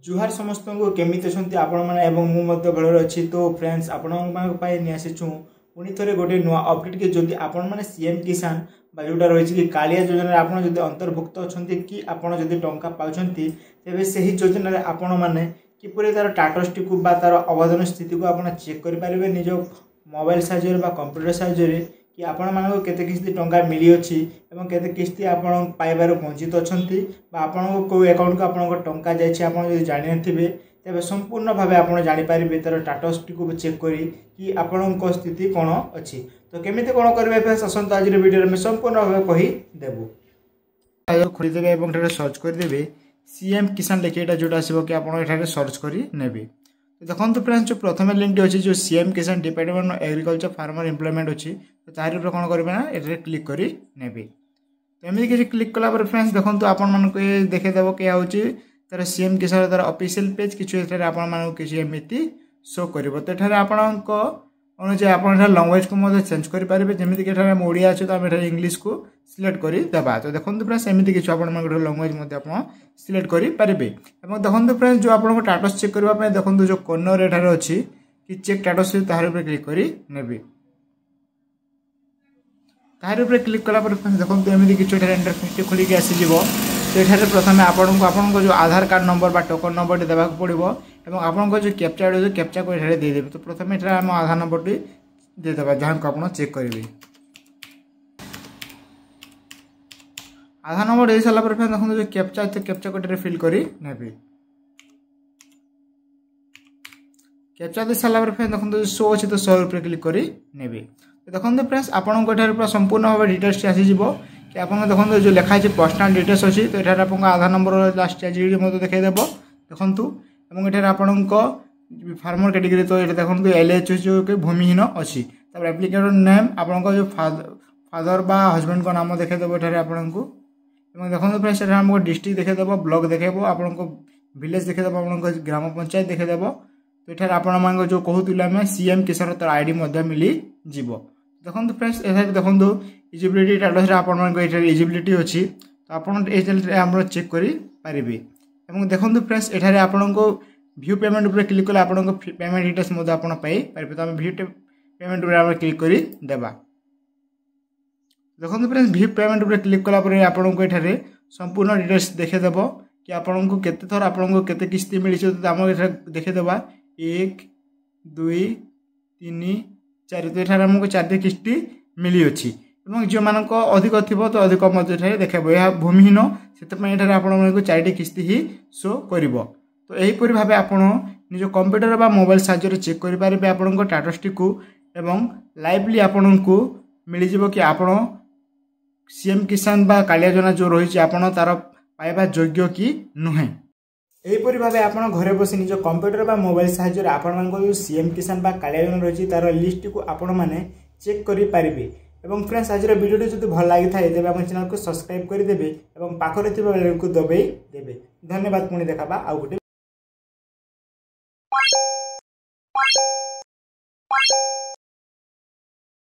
जुहार समस्त को केमिति अछंती आपण माने एवं मु मध्ये भलो अछि। तो फ्रेंड्स आपण मानक पाई नि आसीछु पुनी थरे गोटे नुवा अपडेट के जदि आपण माने सीएम किसान बा जोटा रहिछि कि कालिया योजना रे आपण जदि अंतर्भुक्त अछंती कि आपण जदि टंका पाउछंती तेबे सही योजना रे आपण माने किपरि तार टाटस टी को बा तार अवदान स्थिति को आपण चेक करि परिबे निज मोबाइल साहाय्य बा कंप्यूटर साहाय्य रे कि आपण मानको केते किस्ती टंका मिली अछि एवं केते किस्ती आपण पाइबार वंचित अछंती बा आपण को अकाउंट को आपण को टंका जाय छै आपण जदि जानि नथिबे तेबे संपूर्ण भाबे आपण जानि पारिबे तार टाटस टी को चेक करी कि आपण को स्थिति कोन अछि। तो केमिते कोन करबे फेस असंत आज रे वीडियो रे संपूर्ण भाबे कहि देबो। आयो खोली देबे एवं एठारे सर्च कर देबे सीएम किसान लेके एटा जोटा आसीबो कि आपण एठारे सर्च करी नेबे। तो देखंतु फ्रेंड्स जो प्रथम लिंक टी अछि जो सीएम किसान department of agriculture farmer employment अछि तो तारि ऊपर कोन करबे ना एठारे क्लिक करी नेबे। तो एमि कि क्लिक कला पर फ्रेंड्स देखंतु आपण मन को देखे देबो कि आउची तार सीएम किसान तार ऑफिशियल पेज किछु एठारे आपण मन किछु एमिति शो करबो। तो एठारे आपण को अनुजे आपण एठारे लैंग्वेज को मध्ये चेंज करि पारिबे जेमिति कि एठारे ओडिया अछि तो हम एठारे इंग्लिश को सिलेक्ट करी देबा। तो देखंतु फ्रेंड्स एमिति किछु आपण मन लैंग्वेज मध्ये आपण सिलेक्ट करी पारिबे। एवं देखंतु फ्रेंड्स जो आपण को टाटस चेक करबा पे देखंतु जो कॉर्नर एठारे अछि कि चेक टाटस तार ऊपर क्लिक करी नेबे। तार ऊपर क्लिक कला पर फ्रेंड्स देखंतु एमिति किछु एठारे इंटरफेस खोली के आसी जिवो। तो एठारे प्रथमे आपण को जो आधार कार्ड नंबर बा टोकन नंबर देबा को पड़िबो एवं आपण को जो कैप्चा जो कैप्चा को एठारे दे देबे। तो प्रथमे एठारे हम आधार नंबर टी दे देबा जहां को आपण चेक करिवे। आधार नंबर दे साला पर फ्रेंड्स देखंतु जो कैप्चा तो कैप्चा को एठारे फिल करी नेबे। कैप्चा दे साला पर फ्रेंड्स देखंतु शो अछि तो 100 ऊपर क्लिक करी नेबे। तो देखंतु फ्रेंड्स आपण को एठारे पूरा संपूर्ण भाबे डिटेल्स आसी जिवो कि आपण देखंतु जो लिखा अछि पर्सनल डिटेल्स अछि। तो एठारे आपण आधार नंबर लास्ट एजिडी मते देखाइ देबो देखंतु एवं एठारे आपण को फार्मर कैटेगरी तो एटा देखंतु एलएच जो के भूमिहीन अछि। तब एप्लीकेटर नेम आपण को जो फादर बा हस्बैंड को नाम देखाइ देबो एठारे आपण को एवं देखंतु फ्रेंड्स एठारे हमको डिस्ट्रिक्ट देखाइ देबो ब्लॉक देखाइबो आपण को विलेज देखाइ देबो आपण को ग्राम पंचायत देखाइ देबो। तो एठारे आपण मान जो कहूतिला में सीएम किसान तर आईडी मध्ये मिली जिवो। देखंतु फ्रेंड्स एठारे देखंतु इजिबिलिटी टाटस रे आपण मान को एठारे इजिबिलिटी अछि तो आपण ए चैनल रे हमरो चेक करी पारिबे। एवं देखंतु फ्रेंड्स एठारे आपण को व्यू पेमेंट ऊपर क्लिक कले आपण को पेमेंट डिटेल्स मध्ये आपण पाई पारिबे। तो हम व्यू पेमेंट ऊपर आपण क्लिक करी देबा। देखंतु फ्रेंड्स व्यू पेमेंट ऊपर क्लिक कला पर आपण को एठारे संपूर्ण डिटेल्स देखे देबो कि आपण को केते थर आपण को केते किस्ती मिली छै। तो हम एठारे देखे देबा 1 2 3 4 तो एठारे हमको 4 किस्ती मिली अछि एवं जो मान को अधिक थिबो तो अधिक मध्ये एठारे देखेबो। या भूमिहीन सेते पय एठारे आपण मन को 4 किस्ती ही शो करिवो। तो एही परि भाबे आपण निज कंप्यूटर बा मोबाइल साहाय्य रे चेक करि पारिबे आपण को टाटस टी को एवं लाइवली आपण को मिली जिवो कि आपण सीएम किसान बा कालिया योजना जो रही आपण तार पाइबा योग्य कि नुहे। एहीपरि भाबे आपण घरे बसी निज कंप्यूटर बा मोबाइल साहाय्य रे आपण मान को सीएम किसान बा कालिया योजना रही तार लिस्ट को आपण माने चेक करि पारिबे। एवं फ्रेंड्स आज वीडियो जदि भल लागि थाए तेबे हम चैनल को सब्सक्राइब करि देबे एवं पाखरे थिबा बेल को दबाई देबे। धन्यवाद पुणी देखाबा आउ गोटे।